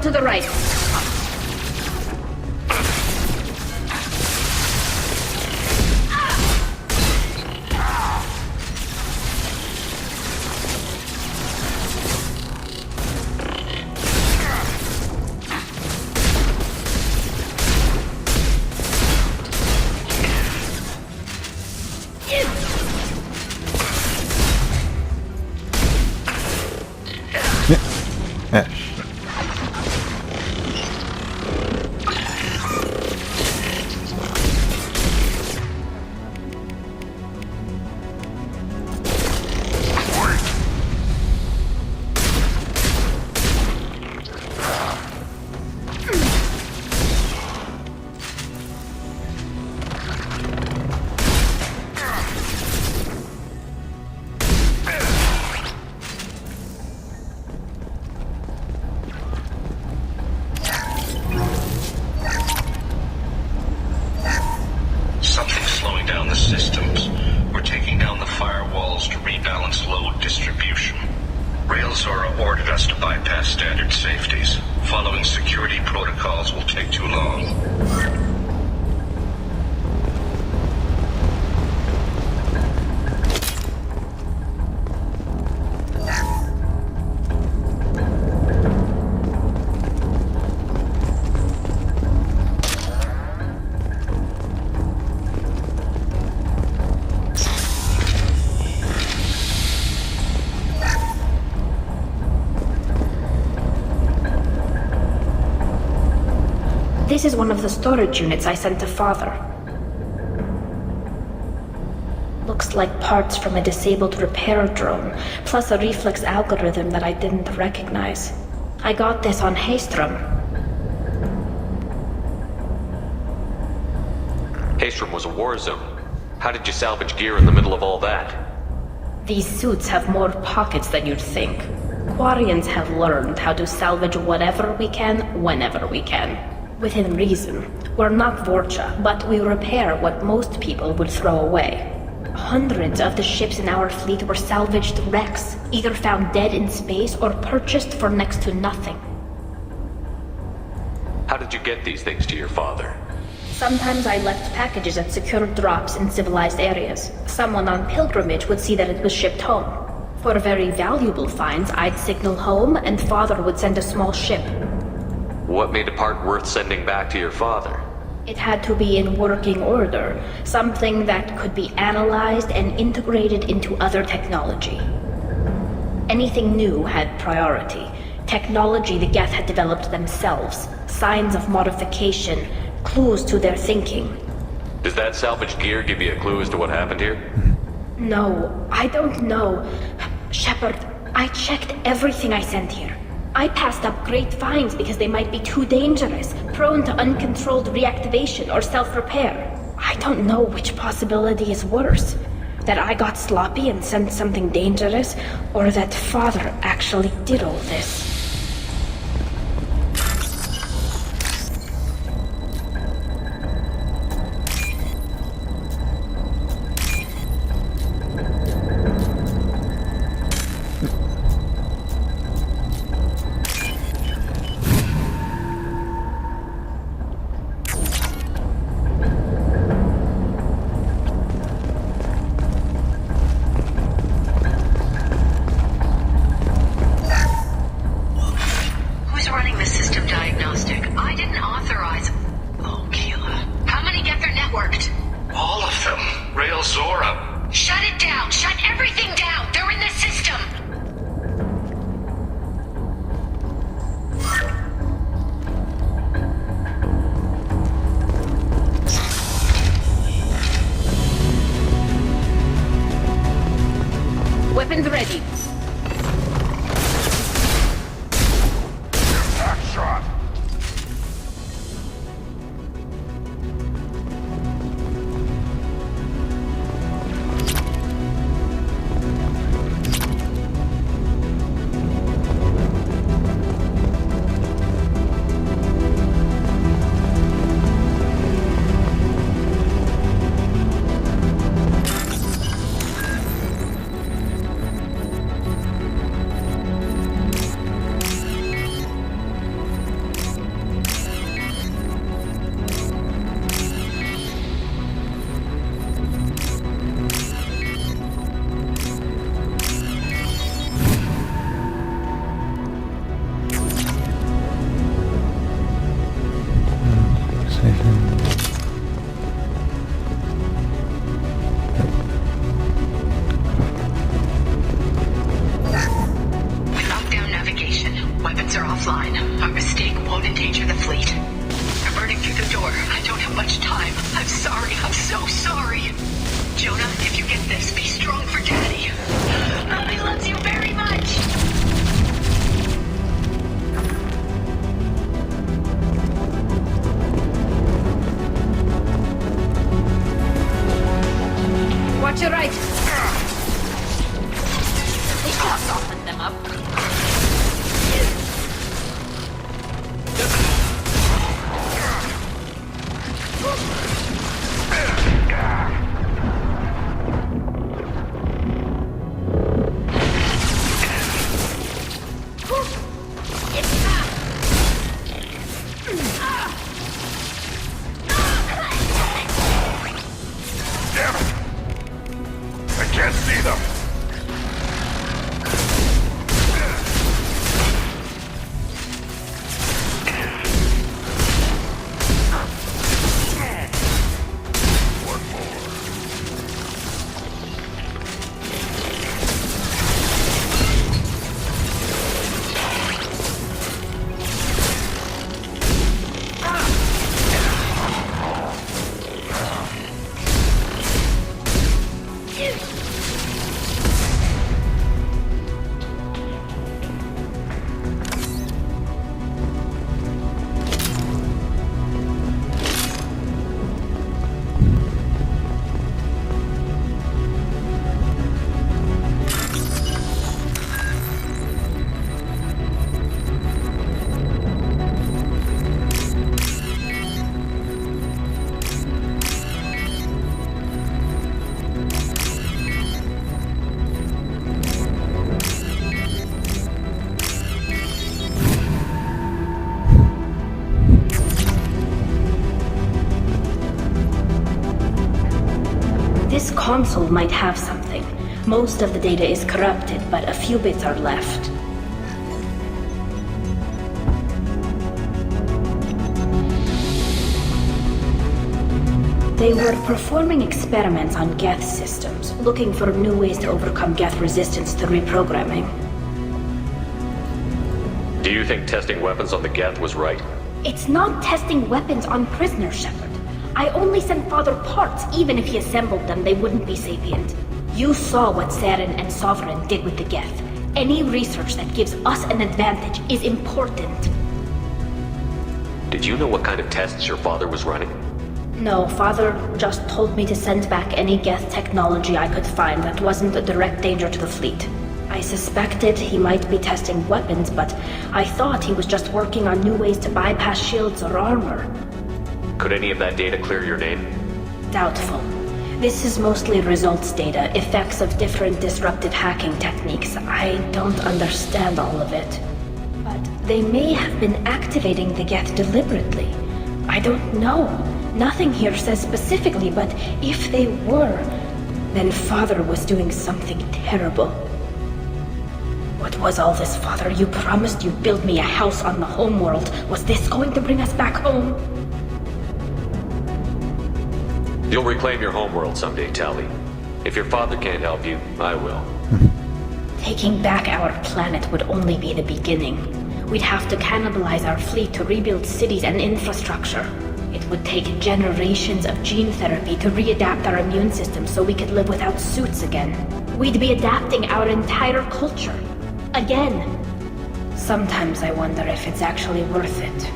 to the right. Tali'Zorah ordered us to bypass standard safeties. Following security protocols will take too long. This is one of the storage units I sent to Father. Looks like parts from a disabled repair drone, plus a reflex algorithm that I didn't recognize. I got this on Haystrom. Haystrom was a war zone. How did you salvage gear in the middle of all that? These suits have more pockets than you'd think. Quarians have learned how to salvage whatever we can, whenever we can. Within reason. We're not Vorcha, but we repair what most people would throw away. Hundreds of the ships in our fleet were salvaged wrecks, either found dead in space or purchased for next to nothing. How did you get these things to your father? Sometimes I left packages at secure drops in civilized areas. Someone on pilgrimage would see that it was shipped home. For very valuable finds, I'd signal home and Father would send a small ship. What made a part worth sending back to your father? It had to be in working order, something that could be analyzed and integrated into other technology. Anything new had priority. Technology the Geth had developed themselves, signs of modification, clues to their thinking. Does that salvaged gear give you a clue as to what happened here? No, I don't know. Shepard, I checked everything I sent here. I passed up great finds because they might be too dangerous, prone to uncontrolled reactivation or self-repair. I don't know which possibility is worse. That I got sloppy and sent something dangerous, or that Father actually did all this. sorry. I'm so sorry. Jonah, if you get this, be strong for Daddy. Mommy loves you very much. Watch your right. We can soften them up. Damn it! I can't see them! One more. This console might have something. Most of the data is corrupted, but a few bits are left. They were performing experiments on Geth systems, looking for new ways to overcome Geth resistance to reprogramming. Do you think testing weapons on the Geth was right? It's not testing weapons on prisoners, Shepard. I only sent Father parts. Even if he assembled them, they wouldn't be sapient. You saw what Saren and Sovereign did with the Geth. Any research that gives us an advantage is important. Did you know what kind of tests your father was running? No, Father just told me to send back any Geth technology I could find that wasn't a direct danger to the fleet. I suspected he might be testing weapons, but I thought he was just working on new ways to bypass shields or armor. Could any of that data clear your name? Doubtful. This is mostly results data, effects of different disruptive hacking techniques. I don't understand all of it. But they may have been activating the Geth deliberately. I don't know. Nothing here says specifically, but if they were, then Father was doing something terrible. What was all this, Father? You promised you'd build me a house on the homeworld. Was this going to bring us back home? You'll reclaim your homeworld someday, Tali. If your father can't help you, I will. Taking back our planet would only be the beginning. We'd have to cannibalize our fleet to rebuild cities and infrastructure. It would take generations of gene therapy to readapt our immune system so we could live without suits again. We'd be adapting our entire culture. Again. Sometimes I wonder if it's actually worth it.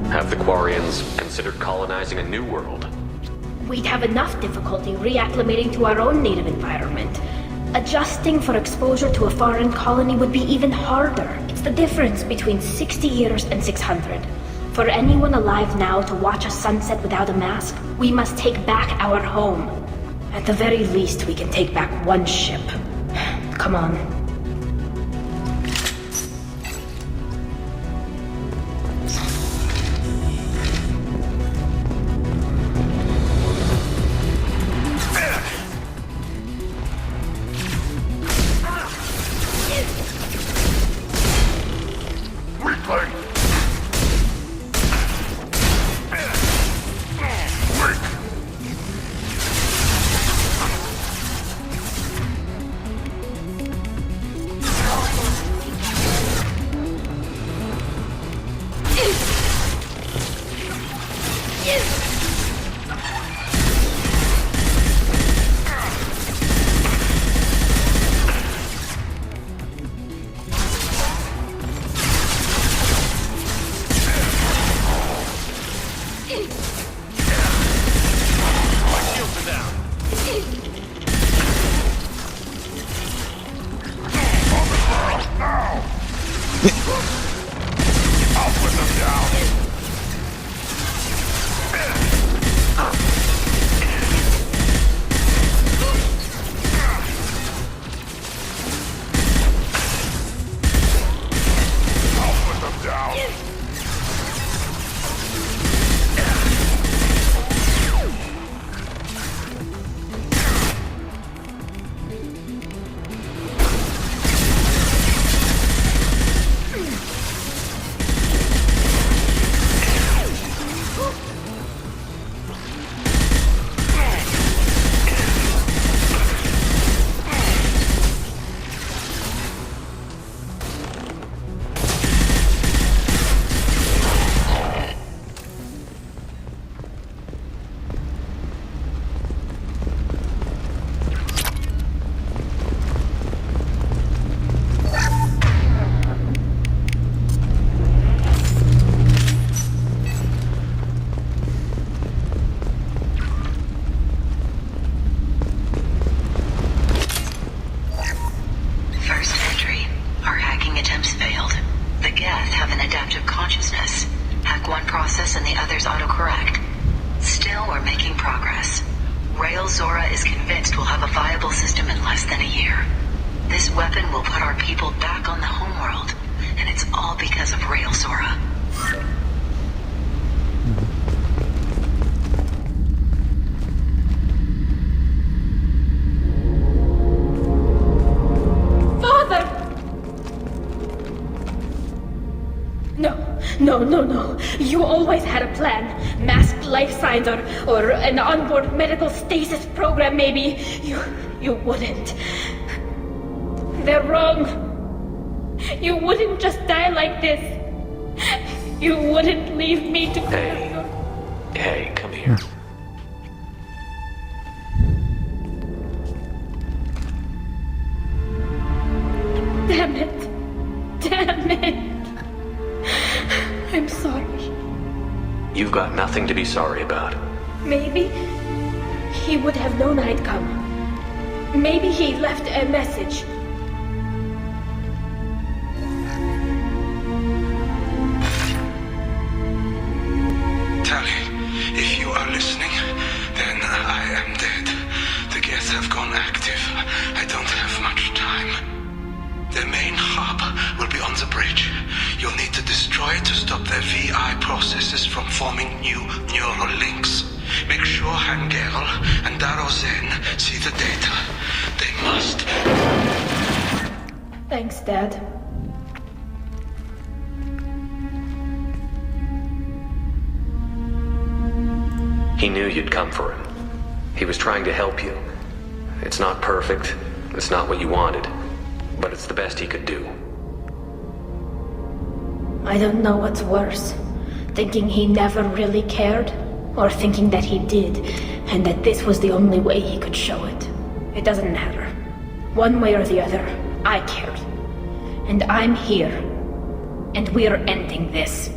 Have the Quarians considered colonizing a new world? We'd have enough difficulty reacclimating to our own native environment. Adjusting for exposure to a foreign colony would be even harder. It's the difference between 60 years and 600. For anyone alive now to watch a sunset without a mask, we must take back our home. At the very least, we can take back one ship. Come on. I'll put them down. I'll put them down. First entry. Our hacking attempts failed. The Geth have an adaptive consciousness. Hack one process and the others autocorrect. Still, we're making progress. Tali'Zorah is convinced we'll have a viable system in less than a year. This weapon will put our people back on the homeworld, and it's all because of Tali'Zorah. No. You always had a plan. Masked life signs or an onboard medical stasis program, maybe. You wouldn't. They're wrong. You wouldn't just die like this. You wouldn't leave me to... Hey, come here. Damn it. I'm sorry. You've got nothing to be sorry about. Maybe he would have known I'd come. Maybe he left a message. Tali, if you are listening, then I am dead. The Geth have gone active. I don't have much time. The main hub will be on the bridge. You'll need to destroy it to stop their VI processes from forming new neural links. Make sure Hangerl and Darozen see the data. They must. Thanks, Dad. He knew you'd come for him. He was trying to help you. It's not perfect. It's not what you wanted. But it's the best he could do. I don't know what's worse. Thinking he never really cared, or thinking that he did, and that this was the only way he could show it. It doesn't matter. One way or the other, I cared. And I'm here. And we're ending this.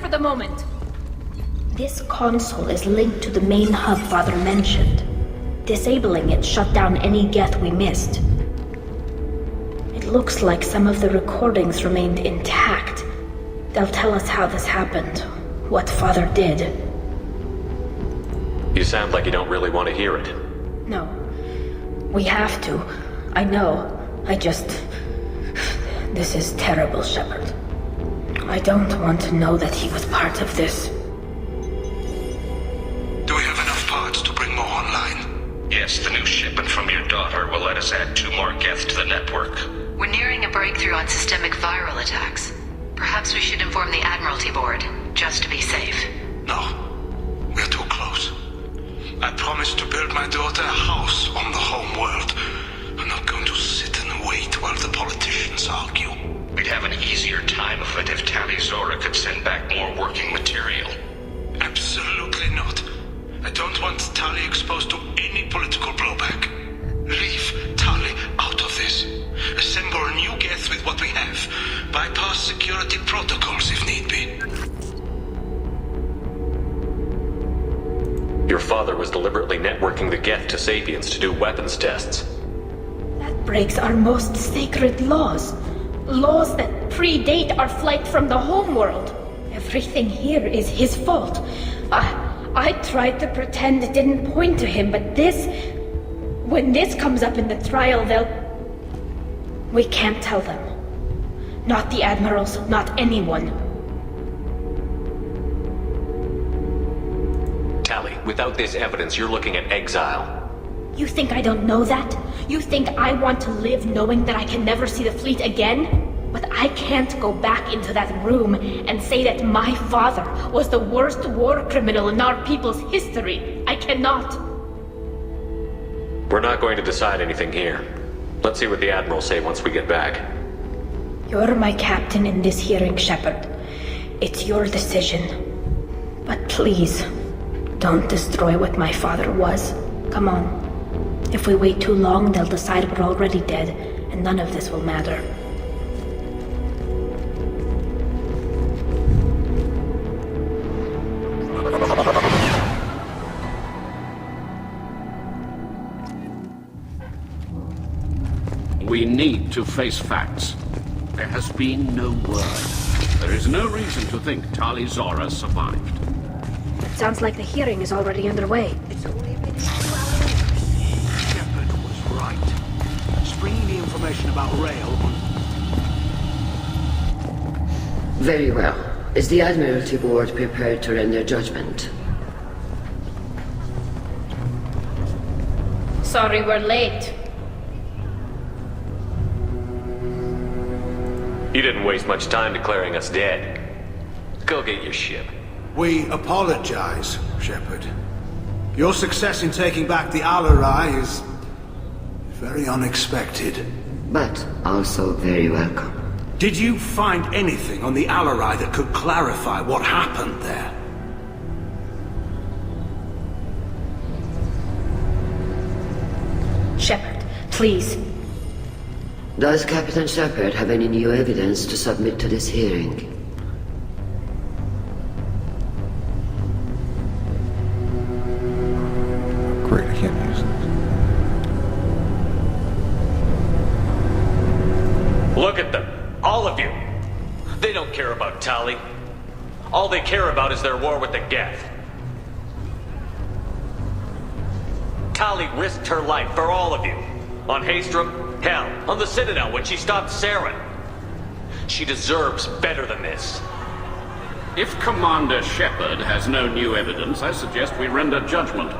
For the moment. This console is linked to the main hub Father mentioned. Disabling it shut down any Geth we missed. looks like some of the recordings remained intact. They'll tell us how this happened, what Father did. You sound like you don't really want to hear it. No. We have to. I know. This is terrible, Shepard. I don't want to know that he was part of this. Do we have enough parts to bring more online? Yes, the new shipment from your daughter will let us add 2 more Geth to the network. We're nearing a breakthrough on systemic viral attacks. Perhaps we should inform the Admiralty Board, just to be safe. No. We're too close. I promised to build my daughter a house on the home world. I'm not going to sit and wait while the politicians argue. We'd have an easier time of it if Tali'Zorah could send back more working material. Absolutely not. I don't want Tali exposed to any political blowback. Leave Tali out of this. Assemble a new Geth with what we have. Bypass security protocols if need be. Your father was deliberately networking the Geth to Sapiens to do weapons tests. That breaks our most sacred laws. Laws that predate our flight from the homeworld. Everything here is his fault. I tried to pretend it didn't point to him, but when this comes up in the trial, we can't tell them. Not the admirals, not anyone. Tali, without this evidence, you're looking at exile. You think I don't know that? You think I want to live knowing that I can never see the fleet again? But I can't go back into that room and say that my father was the worst war criminal in our people's history. I cannot. We're not going to decide anything here. Let's see what the Admirals say once we get back. You're my captain in this hearing, Shepard. It's your decision. But please, don't destroy what my father was. Come on. If we wait too long, they'll decide we're already dead, and none of this will matter. We need to face facts. There has been no word. There is no reason to think Tali'Zorah survived. Sounds like the hearing is already underway. Shepard was right. Springing the information about Rail on... Very well. Is the Admiralty Board prepared to render judgment? Sorry we're late. You didn't waste much time declaring us dead. Go get your ship. We apologize, Shepard. Your success in taking back the Al-Arai is... very unexpected. But also very welcome. Did you find anything on the Al-Arai that could clarify what happened there? Shepard, please. Does Captain Shepard have any new evidence to submit to this hearing? Great, I can't use this. Look at them. All of you. They don't care about Tali. All they care about is their war with the Geth. Tali risked her life for all of you. On Haestrom, hell, on the Citadel when she stopped Saren. She deserves better than this. If Commander Shepard has no new evidence, I suggest we render judgment.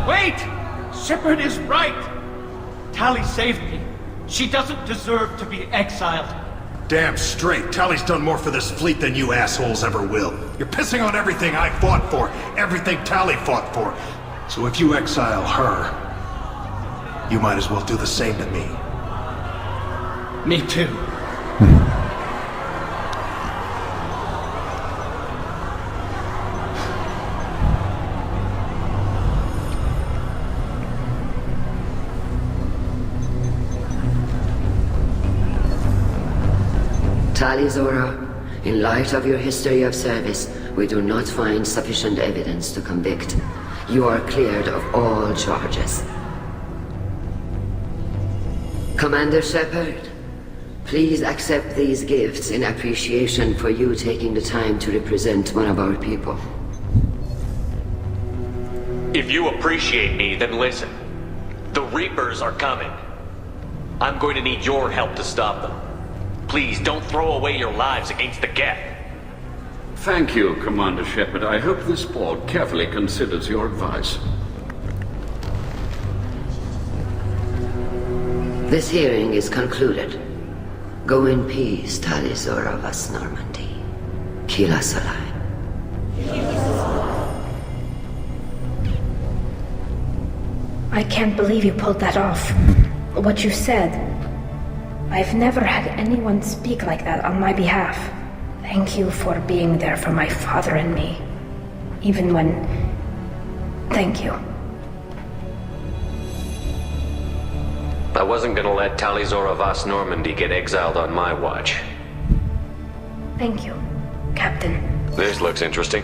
Wait! Shepard is right! Tali saved me. She doesn't deserve to be exiled. Damn straight. Tali's done more for this fleet than you assholes ever will. You're pissing on everything I fought for, everything Tali fought for. So if you exile her, you might as well do the same to me. Me too. Tali'Zorah, in light of your history of service, we do not find sufficient evidence to convict, you are cleared of all charges. Commander Shepard, please accept these gifts in appreciation for you taking the time to represent one of our people. If you appreciate me, then listen. The Reapers are coming. I'm going to need your help to stop them. Please don't throw away your lives against the Geth. Thank you, Commander Shepard. I hope this board carefully considers your advice. This hearing is concluded. Go in peace, Tali'Zorah vas Normandy. Kila Salai. I can't believe you pulled that off. What you said. I've never had anyone speak like that on my behalf. Thank you for being there for my father and me. Even when... Thank you. I wasn't gonna let Tali'Zorah vas Normandy get exiled on my watch. Thank you, Captain. This looks interesting.